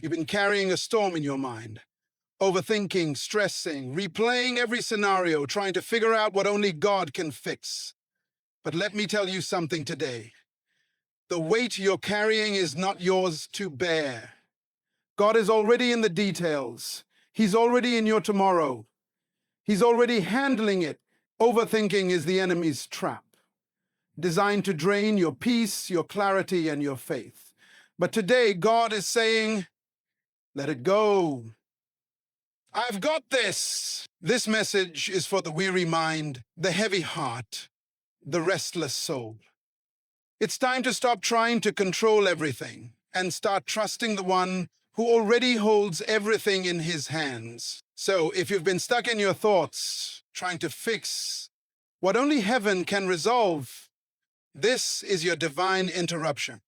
You've been carrying a storm in your mind, overthinking, stressing, replaying every scenario, trying to figure out what only God can fix. But let me tell you something today. The weight you're carrying is not yours to bear. God is already in the details. He's already in your tomorrow. He's already handling it. Overthinking is the enemy's trap, designed to drain your peace, your clarity, and your faith. But today, God is saying, let it go. I've got this. This message is for the weary mind, the heavy heart, the restless soul. It's time to stop trying to control everything and start trusting the one who already holds everything in his hands. So if you've been stuck in your thoughts, trying to fix what only heaven can resolve, this is your divine interruption.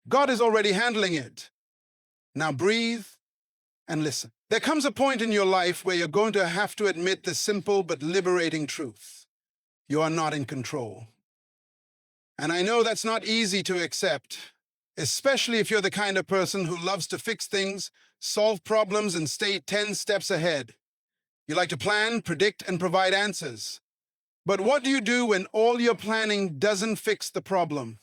God is already handling it. Now breathe and listen. There comes a point in your life where you're going to have to admit the simple but liberating truth. You are not in control. And I know that's not easy to accept, especially if you're the kind of person who loves to fix things, solve problems, and stay 10 steps ahead. You like to plan, predict, and provide answers. But what do you do when all your planning doesn't fix the problem?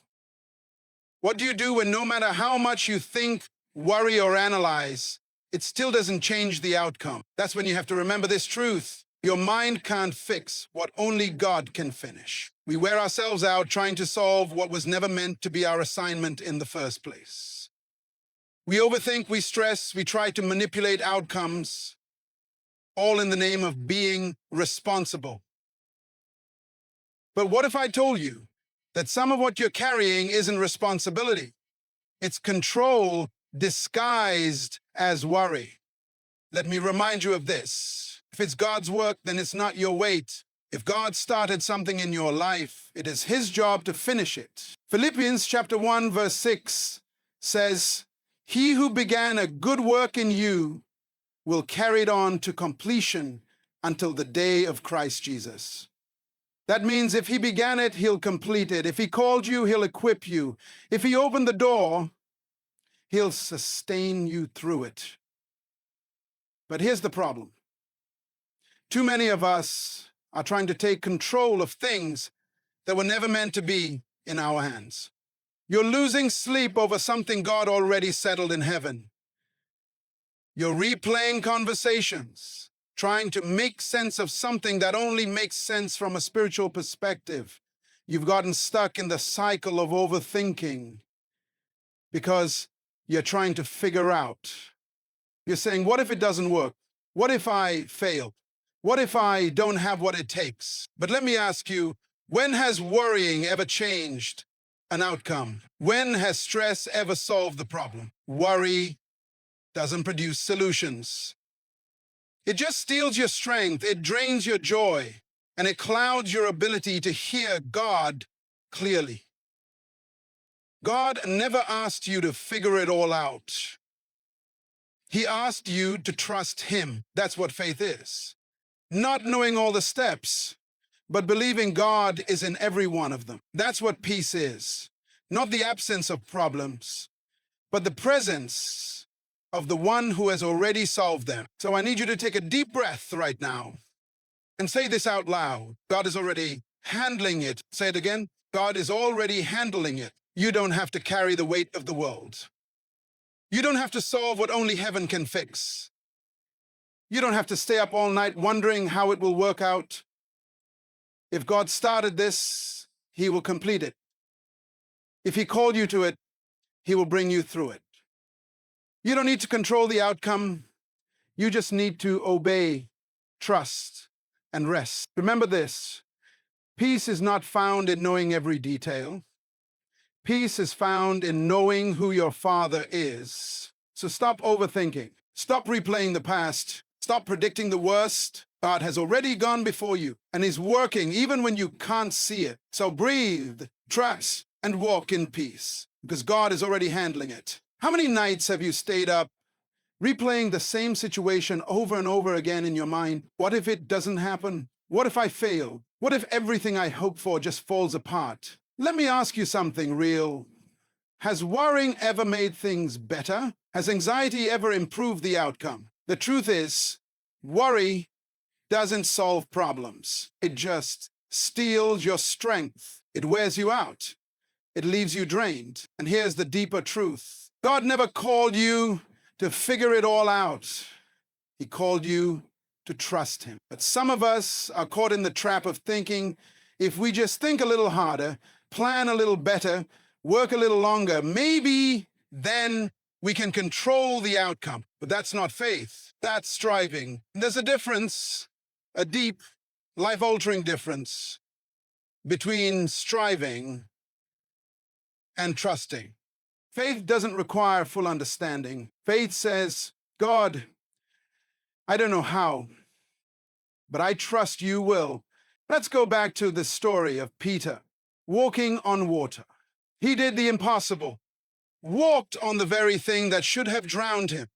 What do you do when no matter how much you think, worry, or analyze, it still doesn't change the outcome? That's when you have to remember this truth. Your mind can't fix what only God can finish. We wear ourselves out trying to solve what was never meant to be our assignment in the first place. We overthink, we stress, we try to manipulate outcomes, all in the name of being responsible. But what if I told you that some of what you're carrying isn't responsibility? It's control disguised as worry. Let me remind you of this. If it's God's work, then it's not your weight. If God started something in your life, it is his job to finish it. Philippians chapter 1, verse 6 says, "He who began a good work in you will carry it on to completion until the day of Christ Jesus." That means if he began it, he'll complete it. If he called you, he'll equip you. If he opened the door, he'll sustain you through it. But here's the problem. Too many of us are trying to take control of things that were never meant to be in our hands. You're losing sleep over something God already settled in heaven. You're replaying conversations, trying to make sense of something that only makes sense from a spiritual perspective. You've gotten stuck in the cycle of overthinking because you're trying to figure out. You're saying, what if it doesn't work? What if I fail? What if I don't have what it takes? But let me ask you, when has worrying ever changed an outcome? When has stress ever solved the problem? Worry doesn't produce solutions. It just steals your strength, it drains your joy, and it clouds your ability to hear God clearly. God never asked you to figure it all out. He asked you to trust him. That's what faith is. Not knowing all the steps, but believing God is in every one of them. That's what peace is. Not the absence of problems, but the presence of the one who has already solved them. So I need you to take a deep breath right now and say this out loud. God is already handling it. Say it again. God is already handling it. You don't have to carry the weight of the world. You don't have to solve what only heaven can fix. You don't have to stay up all night wondering how it will work out. If God started this, he will complete it. If he called you to it, he will bring you through it. You don't need to control the outcome. You just need to obey, trust, and rest. Remember this. Peace is not found in knowing every detail. Peace is found in knowing who your Father is. So stop overthinking. Stop replaying the past. Stop predicting the worst. God has already gone before you, and he's working even when you can't see it. So breathe, trust, and walk in peace, because God is already handling it. How many nights have you stayed up replaying the same situation over and over again in your mind? What if it doesn't happen? What if I fail? What if everything I hope for just falls apart? Let me ask you something real. Has worrying ever made things better? Has anxiety ever improved the outcome? The truth is, worry doesn't solve problems. It just steals your strength. It wears you out. It leaves you drained. And here's the deeper truth. God never called you to figure it all out. He called you to trust him. But some of us are caught in the trap of thinking, if we just think a little harder, plan a little better, work a little longer, maybe then we can control the outcome. But that's not faith. That's striving. And there's a difference, a deep, life-altering difference between striving and trusting. Faith doesn't require full understanding. Faith says, God, I don't know how, but I trust you will. Let's go back to the story of Peter walking on water. He did the impossible, walked on the very thing that should have drowned him.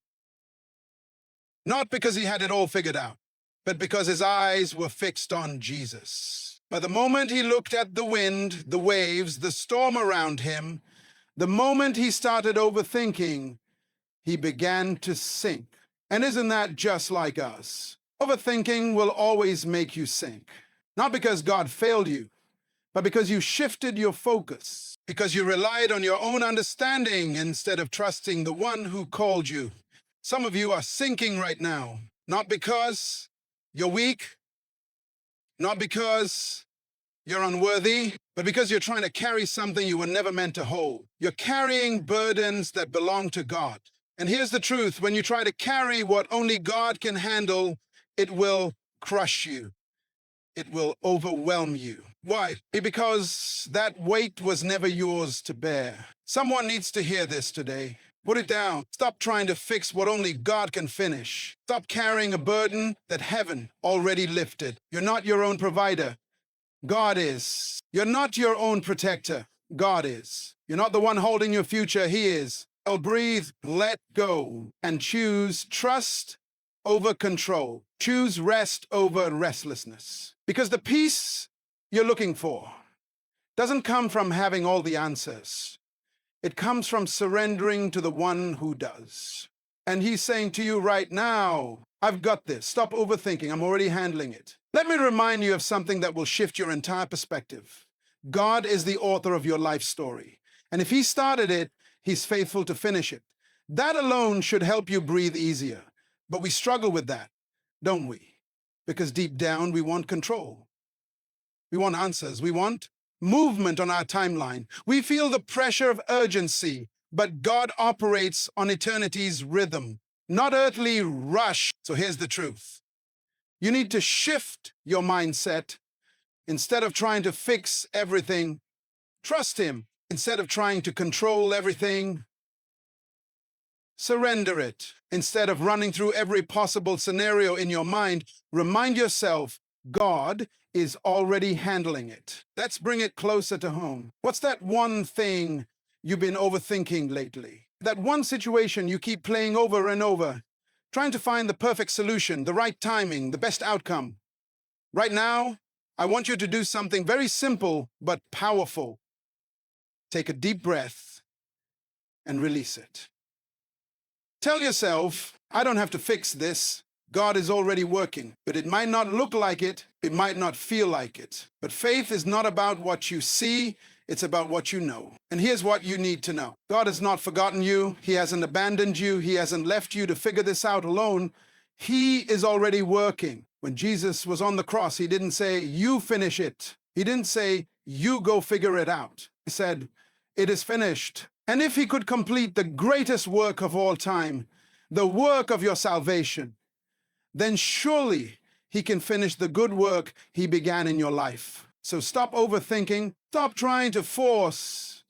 Not because he had it all figured out, but because his eyes were fixed on Jesus. But the moment he looked at the wind, the waves, the storm around him, the moment he started overthinking, he began to sink. And isn't that just like us? Overthinking will always make you sink. Not because God failed you, but because you shifted your focus, because you relied on your own understanding instead of trusting the one who called you. Some of you are sinking right now, not because you're weak, not because you're unworthy, but because you're trying to carry something you were never meant to hold. You're carrying burdens that belong to God. And here's the truth, when you try to carry what only God can handle, it will crush you. It will overwhelm you. Why? Because that weight was never yours to bear. Someone needs to hear this today. Put it down. Stop trying to fix what only God can finish. Stop carrying a burden that heaven already lifted. You're not your own provider. God is. You're not your own protector. God is. You're not the one holding your future. He is. I'll breathe, let go, and choose trust over control. Choose rest over restlessness. Because the peace you're looking for doesn't come from having all the answers. It comes from surrendering to the one who does. And he's saying to you right now, I've got this. Stop overthinking. I'm already handling it. Let me remind you of something that will shift your entire perspective. God is the author of your life story. And if he started it, he's faithful to finish it. That alone should help you breathe easier. But we struggle with that, don't we? Because deep down, we want control. We want answers. We want movement on our timeline. We feel the pressure of urgency, but God operates on eternity's rhythm, not earthly rush. So here's the truth. You need to shift your mindset. Instead of trying to fix everything, trust him. Instead of trying to control everything, surrender it. Instead of running through every possible scenario in your mind, remind yourself, God is already handling it. Let's bring it closer to home. What's that one thing you've been overthinking lately? That one situation you keep playing over and over, trying to find the perfect solution, the right timing, the best outcome. Right now, I want you to do something very simple but powerful. Take a deep breath and release it. Tell yourself, I don't have to fix this. God is already working, but it might not look like it. It might not feel like it. But faith is not about what you see. It's about what you know. And here's what you need to know. God has not forgotten you. He hasn't abandoned you. He hasn't left you to figure this out alone. He is already working. When Jesus was on the cross, he didn't say, you finish it. He didn't say, you go figure it out. He said, it is finished. And if he could complete the greatest work of all time, the work of your salvation, then surely he can finish the good work he began in your life. So stop overthinking. Stop trying to force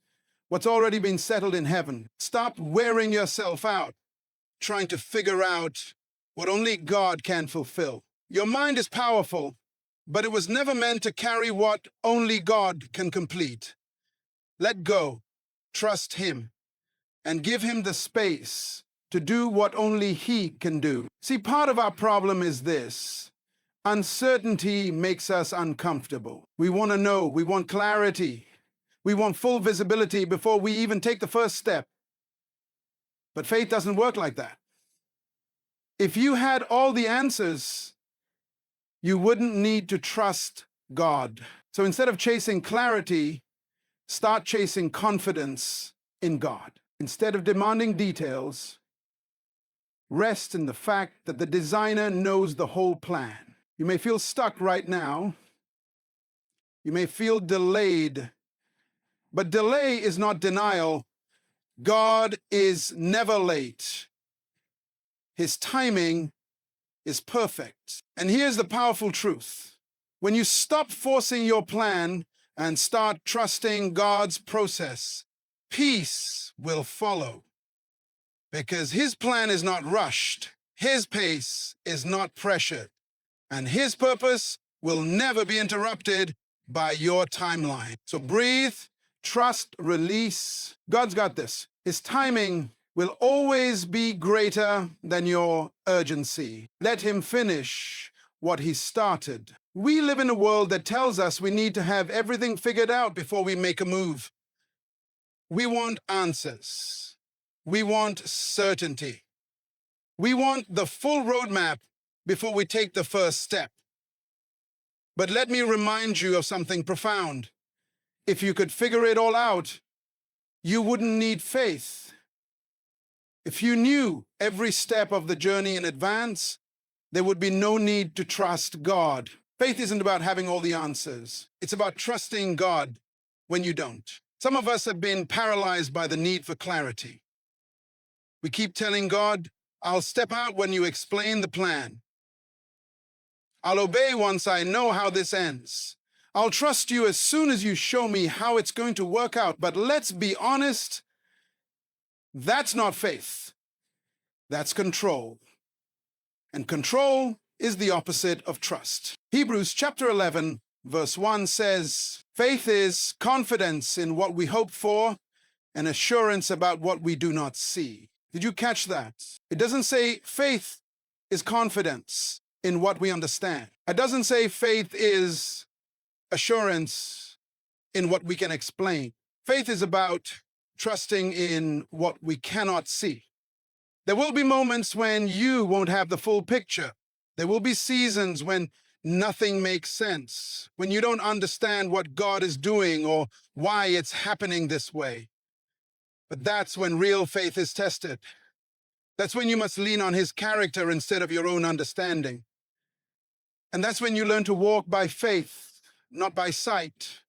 what's already been settled in heaven. Stop wearing yourself out, trying to figure out what only God can fulfill. Your mind is powerful, but it was never meant to carry what only God can complete. Let go, trust him, and give him the space to do what only he can do. See, part of our problem is this. Uncertainty makes us uncomfortable. We want to know, we want clarity. We want full visibility before we even take the first step. But faith doesn't work like that. If you had all the answers, you wouldn't need to trust God. So instead of chasing clarity, start chasing confidence in God. Instead of demanding details, rest in the fact that the designer knows the whole plan. You may feel stuck right now. You may feel delayed, but delay is not denial. God is never late. His timing is perfect. And here's the powerful truth. When you stop forcing your plan and start trusting God's process, peace will follow. Because His plan is not rushed, His pace is not pressured, and His purpose will never be interrupted by your timeline. So breathe, trust, release. God's got this. His timing will always be greater than your urgency. Let Him finish what He started. We live in a world that tells us we need to have everything figured out before we make a move. We want answers. We want certainty. We want the full roadmap before we take the first step. But let me remind you of something profound. If you could figure it all out, you wouldn't need faith. If you knew every step of the journey in advance, there would be no need to trust God. Faith isn't about having all the answers. It's about trusting God when you don't. Some of us have been paralyzed by the need for clarity. We keep telling God, I'll step out when you explain the plan. I'll obey once I know how this ends. I'll trust you as soon as you show me how it's going to work out. But let's be honest, that's not faith. That's control. And control is the opposite of trust. Hebrews chapter 11, verse 1 says, faith is confidence in what we hope for and assurance about what we do not see. Did you catch that? It doesn't say faith is confidence in what we understand. It doesn't say faith is assurance in what we can explain. Faith is about trusting in what we cannot see. There will be moments when you won't have the full picture. There will be seasons when nothing makes sense, when you don't understand what God is doing or why it's happening this way. But that's when real faith is tested. That's when you must lean on His character instead of your own understanding. And that's when you learn to walk by faith, not by sight.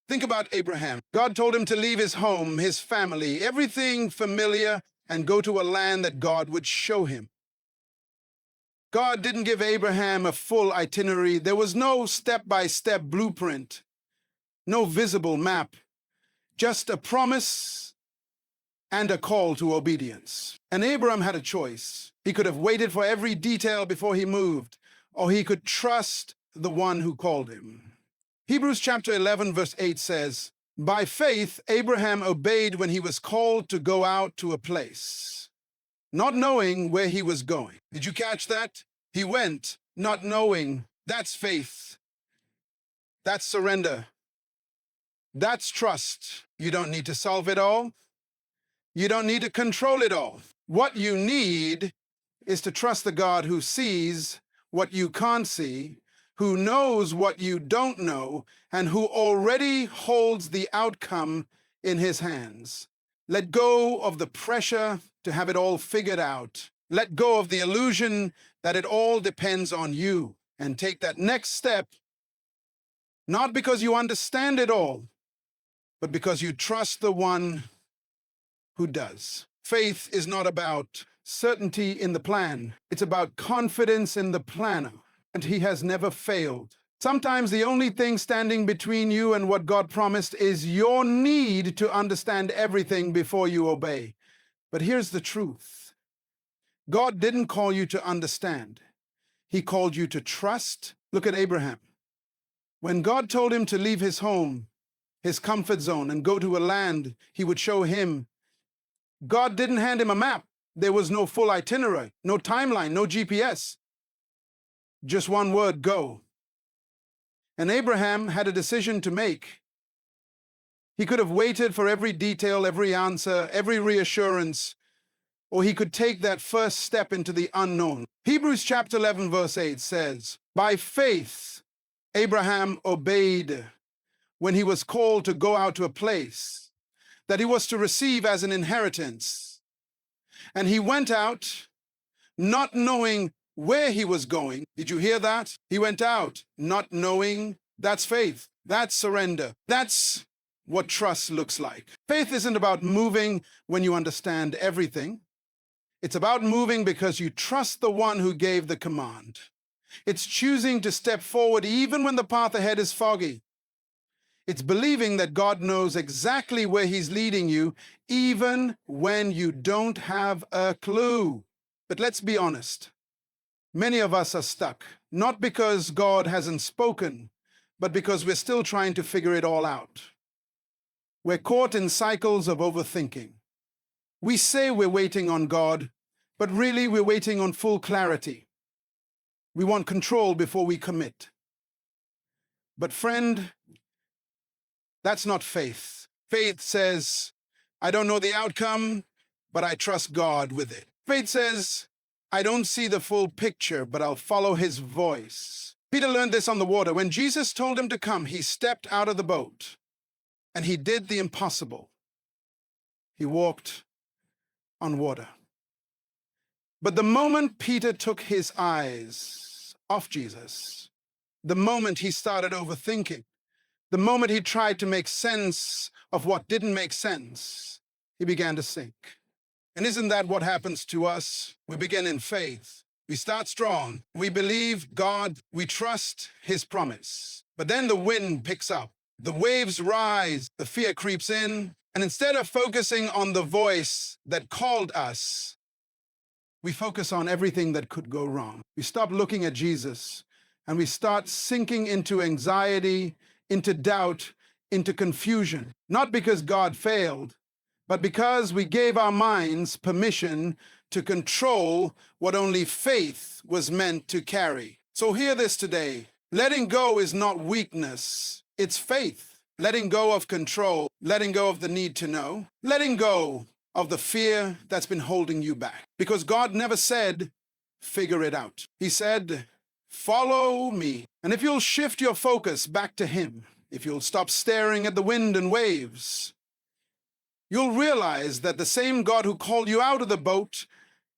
Think about Abraham. God told him to leave his home, his family, everything familiar, and go to a land that God would show him. God didn't give Abraham a full itinerary. There was no step-by-step blueprint, no visible map, just a promise and a call to obedience. And Abraham had a choice. He could have waited for every detail before he moved, or he could trust the one who called him. Hebrews chapter 11, verse 8 says, by faith, Abraham obeyed when he was called to go out to a place, not knowing where he was going. Did you catch that? He went not knowing. That's faith. That's surrender. That's trust. You don't need to solve it all. You don't need to control it all. What you need is to trust the God who sees what you can't see, who knows what you don't know, and who already holds the outcome in His hands. Let go of the pressure to have it all figured out. Let go of the illusion that it all depends on you, and take that next step, not because you understand it all, but because you trust the one who does. Faith is not about certainty in the plan. It's about confidence in the planner, and He has never failed. Sometimes the only thing standing between you and what God promised is your need to understand everything before you obey. But here's the truth. God didn't call you to understand. He called you to trust. Look at Abraham. When God told him to leave his home, his comfort zone, and go to a land He would show him, God didn't hand him a map. There was no full itinerary, no timeline, no GPS. Just one word, go. And Abraham had a decision to make. He could have waited for every detail, every answer, every reassurance, or he could take that first step into the unknown. Hebrews chapter 11, verse 8 says, "By faith, Abraham obeyed when he was called to go out to a place that he was to receive as an inheritance. And he went out not knowing where he was going." Did you hear that? He went out not knowing. That's faith. That's surrender. That's what trust looks like. Faith isn't about moving when you understand everything. It's about moving because you trust the one who gave the command. It's choosing to step forward even when the path ahead is foggy. It's believing that God knows exactly where he's leading you, even when you don't have a clue. But let's be honest. Many of us are stuck, not because God hasn't spoken, but because we're still trying to figure it all out. We're caught in cycles of overthinking. We say we're waiting on God, but really we're waiting on full clarity. We want control before we commit. But friend, that's not faith. Faith says, I don't know the outcome, but I trust God with it. Faith says, I don't see the full picture, but I'll follow his voice. Peter learned this on the water. When Jesus told him to come, he stepped out of the boat and he did the impossible. He walked on water. But the moment Peter took his eyes off Jesus, the moment he started overthinking, the moment he tried to make sense of what didn't make sense, he began to sink. And isn't that what happens to us? We begin in faith. We start strong. We believe God. We trust his promise. But then the wind picks up. The waves rise. The fear creeps in. And instead of focusing on the voice that called us, we focus on everything that could go wrong. We stop looking at Jesus and we start sinking into anxiety, into doubt, into confusion. Not because God failed, but because we gave our minds permission to control what only faith was meant to carry. So hear this today. Letting go is not weakness, it's faith. Letting go of control, letting go of the need to know, letting go of the fear that's been holding you back. Because God never said, figure it out. He said, follow me. And if you'll shift your focus back to him, if you'll stop staring at the wind and waves, you'll realize that the same God who called you out of the boat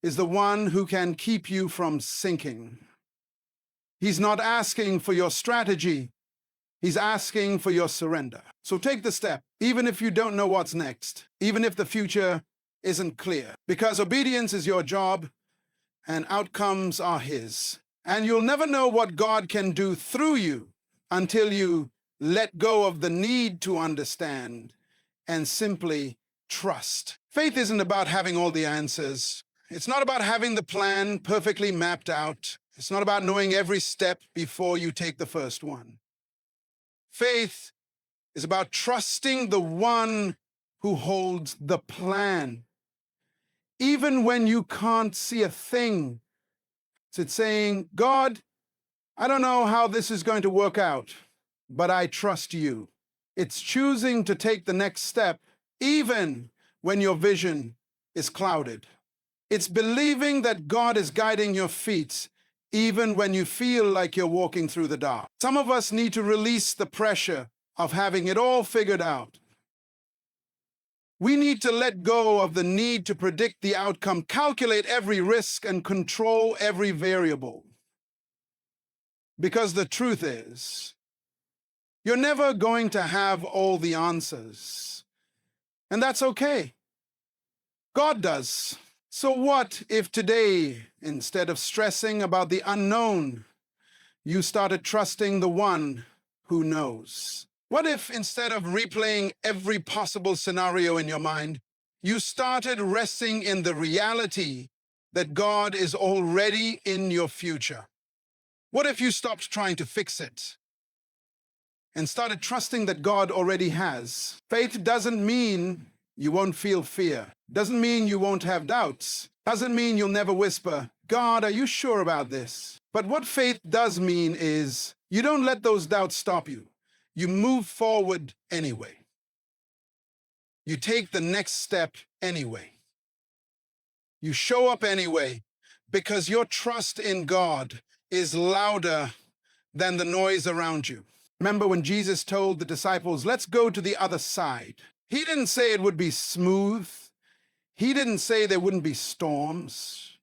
is the one who can keep you from sinking. He's not asking for your strategy. He's asking for your surrender. So take the step, even if you don't know what's next, even if the future isn't clear, because obedience is your job and outcomes are his. And you'll never know what God can do through you until you let go of the need to understand and simply trust. Faith isn't about having all the answers. It's not about having the plan perfectly mapped out. It's not about knowing every step before you take the first one. Faith is about trusting the one who holds the plan. Even when you can't see a thing, it's saying, God, I don't know how this is going to work out, but I trust you. It's choosing to take the next step, even when your vision is clouded. It's believing that God is guiding your feet, even when you feel like you're walking through the dark. Some of us need to release the pressure of having it all figured out. We need to let go of the need to predict the outcome, calculate every risk, and control every variable. Because the truth is, you're never going to have all the answers. And that's okay. God does. So what if today, instead of stressing about the unknown, you started trusting the one who knows? What if instead of replaying every possible scenario in your mind, you started resting in the reality that God is already in your future? What if you stopped trying to fix it and started trusting that God already has? Faith doesn't mean you won't feel fear. Doesn't mean you won't have doubts. Doesn't mean you'll never whisper, God, are you sure about this? But what faith does mean is you don't let those doubts stop you. You move forward anyway. You take the next step anyway. You show up anyway because your trust in God is louder than the noise around you. Remember when Jesus told the disciples, let's go to the other side. He didn't say it would be smooth. He didn't say there wouldn't be storms,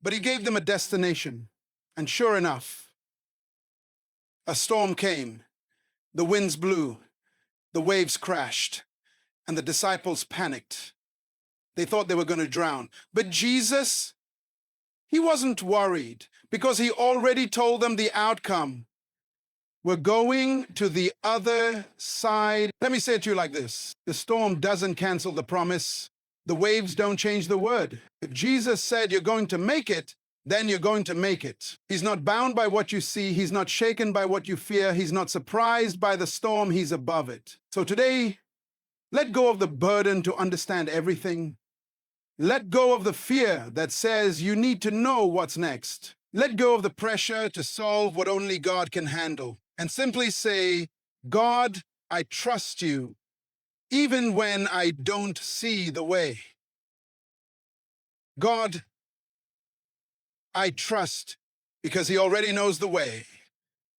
but he gave them a destination. And sure enough, a storm came, the winds blew, the waves crashed, and the disciples panicked. They thought they were going to drown. But Jesus, he wasn't worried because he already told them the outcome. We're going to the other side. Let me say it to you like this. The storm doesn't cancel the promise. The waves don't change the word. If Jesus said you're going to make it, then you're going to make it. He's not bound by what you see. He's not shaken by what you fear. He's not surprised by the storm. He's above it. So today, let go of the burden to understand everything. Let go of the fear that says you need to know what's next. Let go of the pressure to solve what only God can handle. And simply say, God, I trust you, even when I don't see the way. God, I trust because he already knows the way.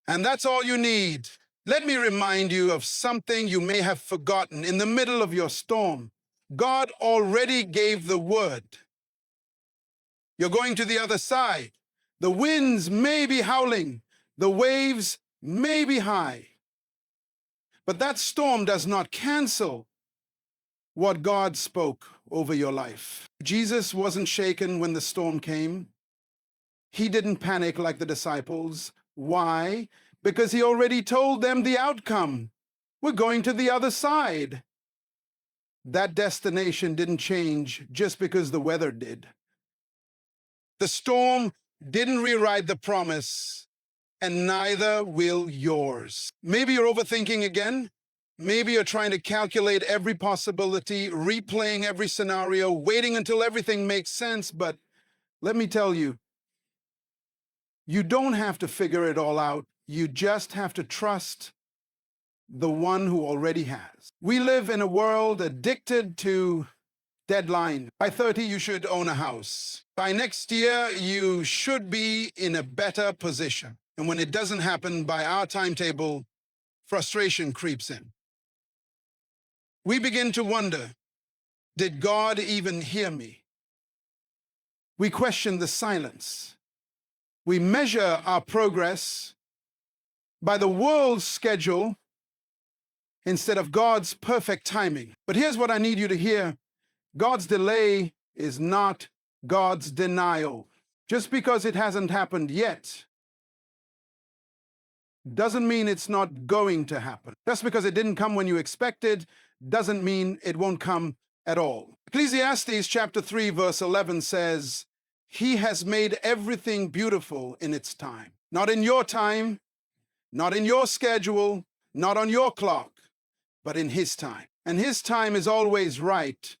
And that's all you need. Let me remind you of something you may have forgotten in the middle of your storm. God already gave the word. You're going to the other side. The winds may be howling. The waves may be high. But that storm does not cancel what God spoke over your life. Jesus wasn't shaken when the storm came. He didn't panic like the disciples. Why? Because he already told them the outcome. We're going to the other side. That destination didn't change just because the weather did. The storm didn't rewrite the promise, and neither will yours. Maybe you're overthinking again. Maybe you're trying to calculate every possibility, replaying every scenario, waiting until everything makes sense. But let me tell you, you don't have to figure it all out. You just have to trust the one who already has. We live in a world addicted to deadline. By 30, you should own a house. By next year, you should be in a better position. And when it doesn't happen by our timetable, frustration creeps in. We begin to wonder, did God even hear me? We question the silence. We measure our progress by the world's schedule instead of God's perfect timing. But here's what I need you to hear. God's delay is not God's denial. Just because it hasn't happened yet doesn't mean it's not going to happen. Just because it didn't come when you expected doesn't mean it won't come at all. Ecclesiastes chapter 3 verse 11 says, he has made everything beautiful in its time. Not in your time, not in your schedule, not on your clock, but in his time. And his time is always right,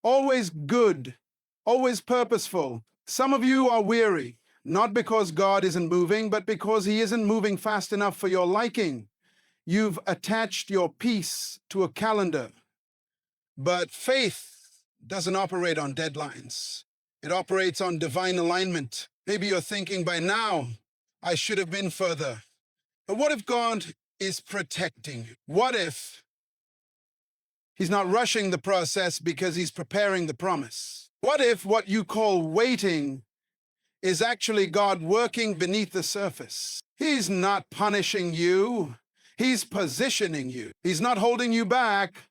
always good, always purposeful. Some of you are weary, not because God isn't moving, but because he isn't moving fast enough for your liking. You've attached your peace to a calendar. But faith doesn't operate on deadlines. It operates on divine alignment. Maybe you're thinking by now, I should have been further. But what if God is protecting you? What if he's not rushing the process because he's preparing the promise? What if what you call waiting is actually God working beneath the surface? He's not punishing you. He's positioning you. He's not holding you back.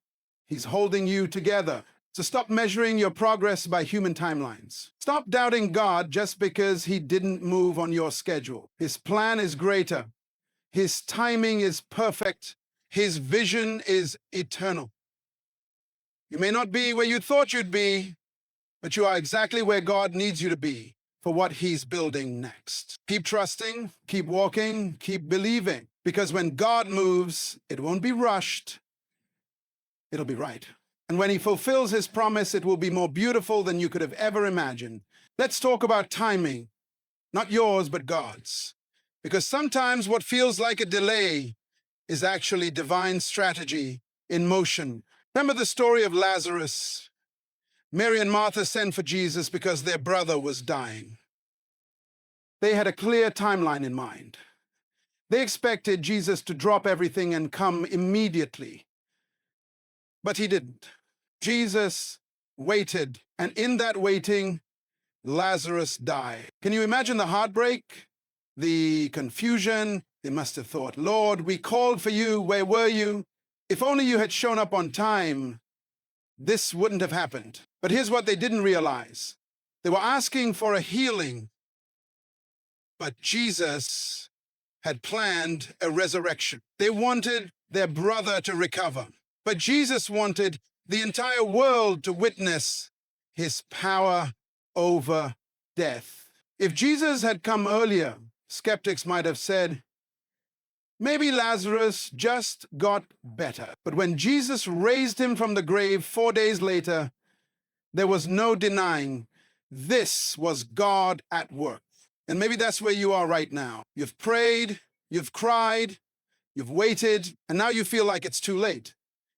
He's holding you together. So stop measuring your progress by human timelines. Stop doubting God just because he didn't move on your schedule. His plan is greater. His timing is perfect. His vision is eternal. You may not be where you thought you'd be, but you are exactly where God needs you to be for what he's building next. Keep trusting, keep walking, keep believing, because when God moves, it won't be rushed. It'll be right. And when he fulfills his promise, it will be more beautiful than you could have ever imagined. Let's talk about timing, not yours, but God's. Because sometimes what feels like a delay is actually divine strategy in motion. Remember the story of Lazarus? Mary and Martha sent for Jesus because their brother was dying. They had a clear timeline in mind. They expected Jesus to drop everything and come immediately. But he didn't. Jesus waited, and in that waiting, Lazarus died. Can you imagine the heartbreak, the confusion? They must have thought, Lord, we called for you. Where were you? If only you had shown up on time, this wouldn't have happened. But here's what they didn't realize. They were asking for a healing, but Jesus had planned a resurrection. They wanted their brother to recover, but Jesus wanted the entire world to witness his power over death. If Jesus had come earlier, skeptics might have said, maybe Lazarus just got better. But when Jesus raised him from the grave 4 days later, there was no denying this was God at work. And maybe that's where you are right now. You've prayed, you've cried, you've waited, and now you feel like it's too late.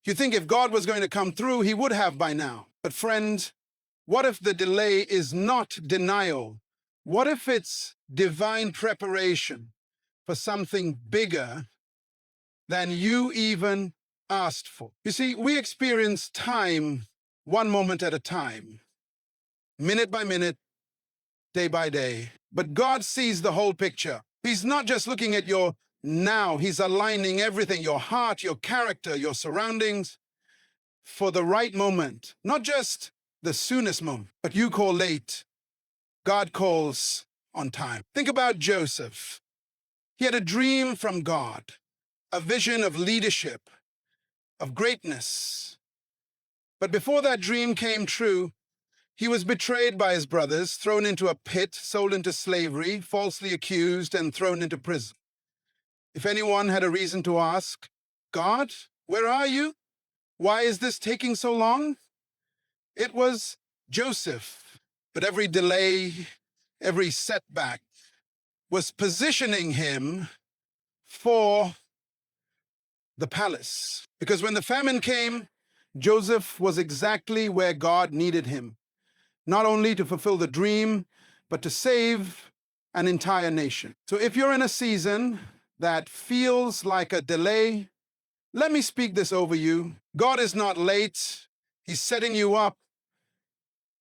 You think if God was going to come through, he would have by now. But friend, what if the delay is not denial? What if it's divine preparation for something bigger than you even asked for? You see, we experience time one moment at a time, minute by minute, day by day. But God sees the whole picture. He's not just looking at your now, he's aligning everything, your heart, your character, your surroundings, for the right moment. Not just the soonest moment, but you call late. God calls on time. Think about Joseph. He had a dream from God, a vision of leadership, of greatness. But before that dream came true, he was betrayed by his brothers, thrown into a pit, sold into slavery, falsely accused, and thrown into prison. If anyone had a reason to ask, God, where are you? Why is this taking so long? It was Joseph. But every delay, every setback was positioning him for the palace. Because when the famine came, Joseph was exactly where God needed him, not only to fulfill the dream, but to save an entire nation. So if you're in a season that feels like a delay, let me speak this over you. God is not late. He's setting you up.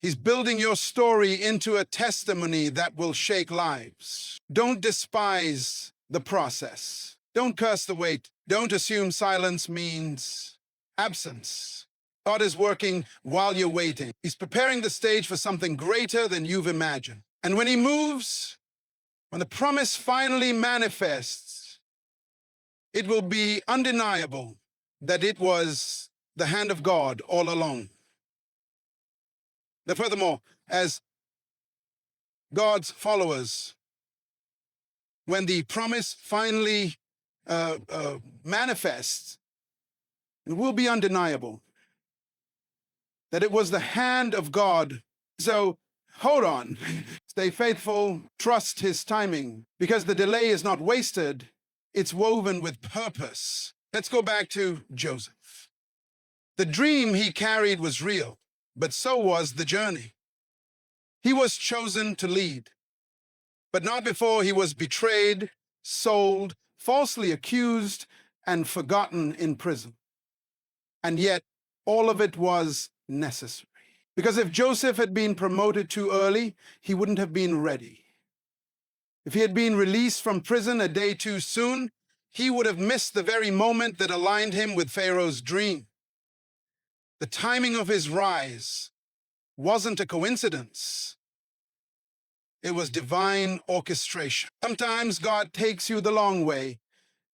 He's building your story into a testimony that will shake lives. Don't despise the process. Don't curse the wait. Don't assume silence means absence. God is working while you're waiting. He's preparing the stage for something greater than you've imagined. And when he moves, when the promise finally manifests, it will be undeniable that it was the hand of God all along. Now, furthermore, as God's followers, when the promise finally manifests, it will be undeniable that it was the hand of God. So hold on, stay faithful, trust his timing, because the delay is not wasted, it's woven with purpose. Let's go back to Joseph. The dream he carried was real, but so was the journey. He was chosen to lead, but not before he was betrayed, sold, falsely accused, and forgotten in prison. And yet, all of it was necessary. Because if Joseph had been promoted too early, he wouldn't have been ready. If he had been released from prison a day too soon, he would have missed the very moment that aligned him with Pharaoh's dream. The timing of his rise wasn't a coincidence. It was divine orchestration. Sometimes God takes you the long way,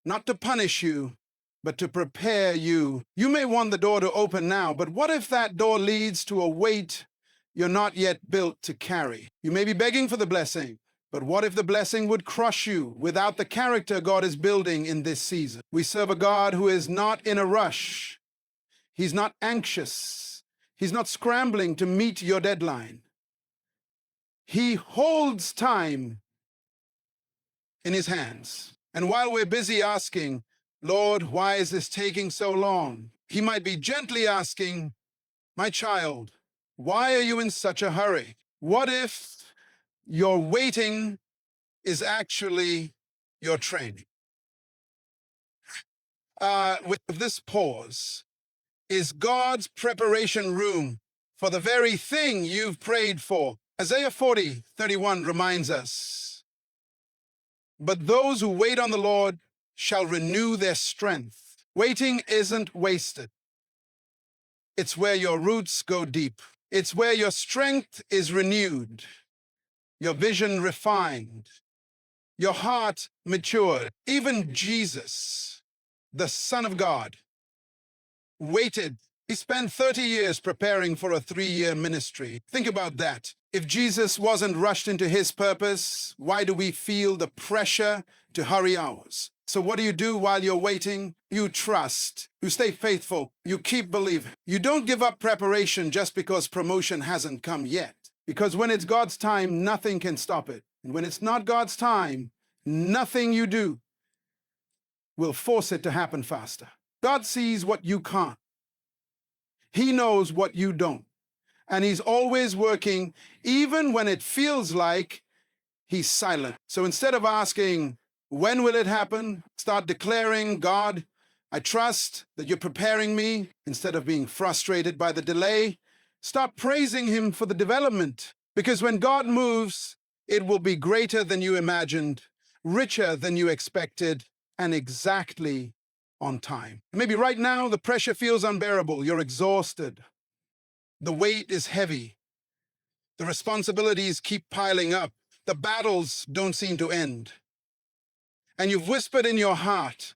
not to punish you, but to prepare you. You may want the door to open now, but what if that door leads to a weight you're not yet built to carry? You may be begging for the blessing, but what if the blessing would crush you without the character God is building in this season? We serve a God who is not in a rush. He's not anxious. He's not scrambling to meet your deadline. He holds time in his hands. And while we're busy asking, Lord, why is this taking so long? He might be gently asking, my child, why are you in such a hurry? What if your waiting is actually your training? With this pause, is God's preparation room for the very thing you've prayed for. Isaiah 40:31 reminds us, but those who wait on the Lord shall renew their strength. Waiting isn't wasted. It's where your roots go deep. It's where your strength is renewed, your vision refined, your heart matured. Even Jesus, the Son of God, waited. He spent 30 years preparing for a 3-year ministry. Think about that. If Jesus wasn't rushed into his purpose, why do we feel the pressure to hurry ours? So what do you do while you're waiting? You trust. You stay faithful. You keep believing. You don't give up preparation just because promotion hasn't come yet. Because when it's God's time, nothing can stop it. And when it's not God's time, nothing you do will force it to happen faster. God sees what you can't. He knows what you don't. And he's always working, even when it feels like he's silent. So instead of asking, when will it happen? Start declaring, God, I trust that you're preparing me. Instead of being frustrated by the delay, start praising him for the development. Because when God moves, it will be greater than you imagined, richer than you expected, and exactly on time. Maybe right now the pressure feels unbearable. You're exhausted. The weight is heavy. The responsibilities keep piling up. The battles don't seem to end. And you've whispered in your heart,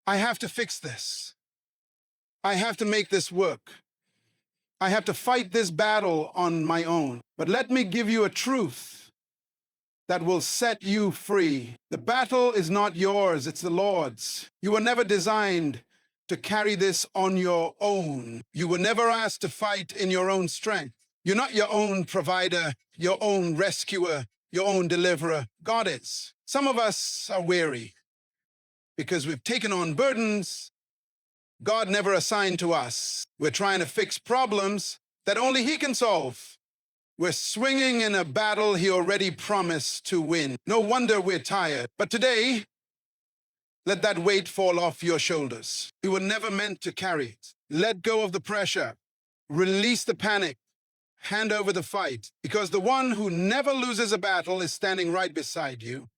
I have to fix this. I have to make this work. I have to fight this battle on my own. But let me give you a truth that will set you free. The battle is not yours, it's the Lord's. You were never designed to carry this on your own. You were never asked to fight in your own strength. You're not your own provider, your own rescuer, your own deliverer. God is. Some of us are weary because we've taken on burdens God never assigned to us. We're trying to fix problems that only he can solve. We're swinging in a battle he already promised to win. No wonder we're tired. But today, let that weight fall off your shoulders. You were never meant to carry it. Let go of the pressure. Release the panic. Hand over the fight. Because the one who never loses a battle is standing right beside you.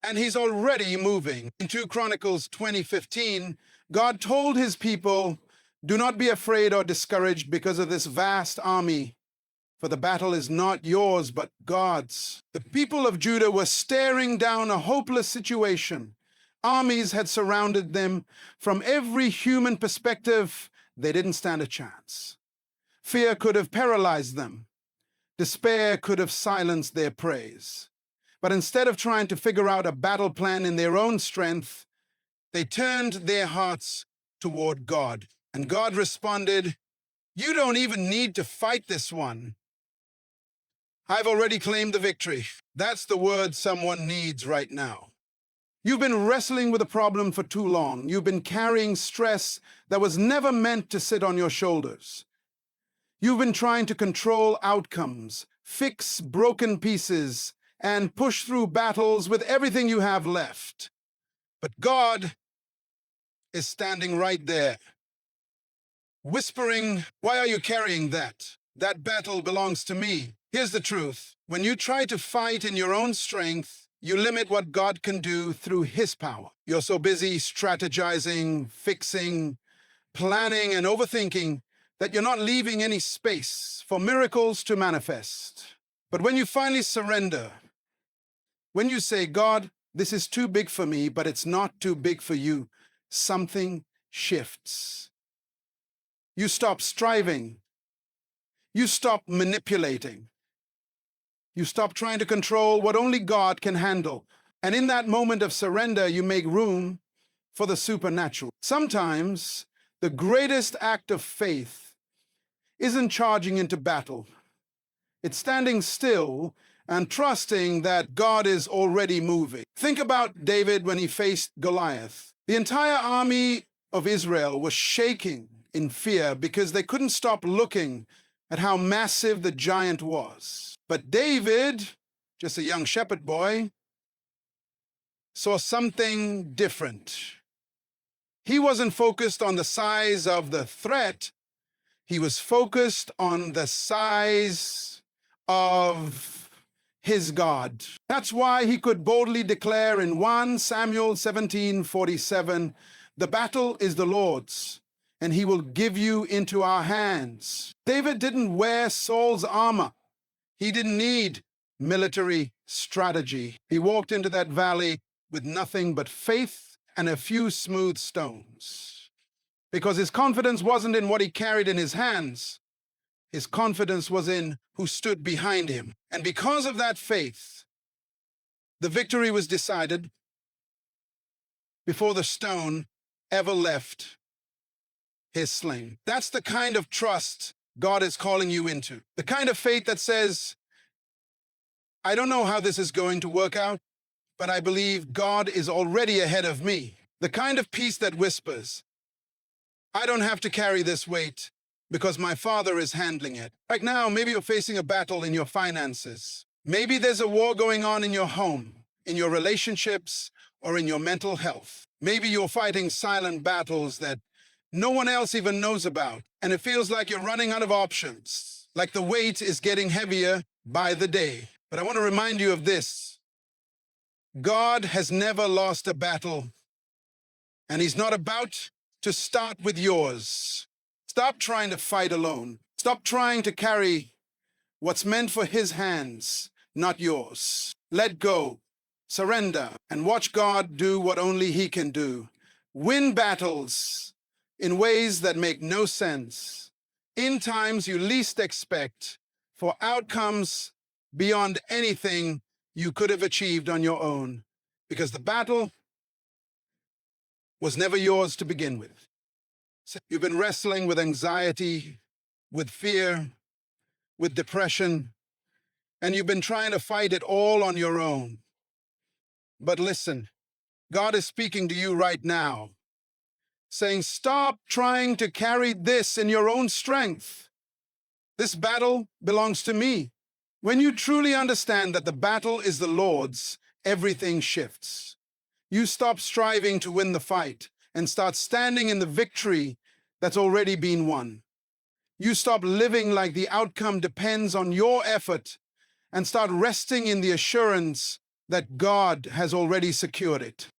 And he's already moving. In 2 Chronicles 20:15, God told his people, do not be afraid or discouraged because of this vast army, for the battle is not yours, but God's. The people of Judah were staring down a hopeless situation. Armies had surrounded them. From every human perspective, they didn't stand a chance. Fear could have paralyzed them. Despair could have silenced their praise. But instead of trying to figure out a battle plan in their own strength, they turned their hearts toward God. And God responded, you don't even need to fight this one. I've already claimed the victory. That's the word someone needs right now. You've been wrestling with a problem for too long. You've been carrying stress that was never meant to sit on your shoulders. You've been trying to control outcomes, fix broken pieces, and push through battles with everything you have left. But God is standing right there, whispering, why are you carrying that? That battle belongs to me. Here's the truth. When you try to fight in your own strength, you limit what God can do through his power. You're so busy strategizing, fixing, planning, and overthinking that you're not leaving any space for miracles to manifest. But when you finally surrender, when you say, God, this is too big for me, but it's not too big for you, something shifts. You stop striving. You stop manipulating. You stop trying to control what only God can handle. And in that moment of surrender, you make room for the supernatural. Sometimes the greatest act of faith isn't charging into battle. It's standing still and trusting that God is already moving. Think about David when he faced Goliath. The entire army of Israel was shaking in fear because they couldn't stop looking at how massive the giant was. But David, just a young shepherd boy, saw something different. He wasn't focused on the size of the threat. He was focused on the size of his God. That's why he could boldly declare in 1 Samuel 17:47, "The battle is the Lord's, and he will give you into our hands." David didn't wear Saul's armor. He didn't need military strategy. He walked into that valley with nothing but faith and a few smooth stones. Because his confidence wasn't in what he carried in his hands. His confidence was in who stood behind him. And because of that faith, the victory was decided before the stone ever left his sling. That's the kind of trust God is calling you into. The kind of faith that says, I don't know how this is going to work out, but I believe God is already ahead of me. The kind of peace that whispers, I don't have to carry this weight because my Father is handling it. Right now, maybe you're facing a battle in your finances. Maybe there's a war going on in your home, in your relationships, or in your mental health. Maybe you're fighting silent battles that no one else even knows about, and it feels like you're running out of options, like the weight is getting heavier by the day. But I want to remind you of this. God has never lost a battle, and he's not about to start with yours. Stop trying to fight alone. Stop trying to carry what's meant for his hands, not yours. Let go, surrender, and watch God do what only he can do. Win battles in ways that make no sense, in times you least expect, for outcomes beyond anything you could have achieved on your own, because the battle was never yours to begin with. You've been wrestling with anxiety, with fear, with depression, and you've been trying to fight it all on your own. But listen, God is speaking to you right now, saying, stop trying to carry this in your own strength. This battle belongs to me. When you truly understand that the battle is the Lord's, everything shifts. You stop striving to win the fight and start standing in the victory that's already been won. You stop living like the outcome depends on your effort and start resting in the assurance that God has already secured it.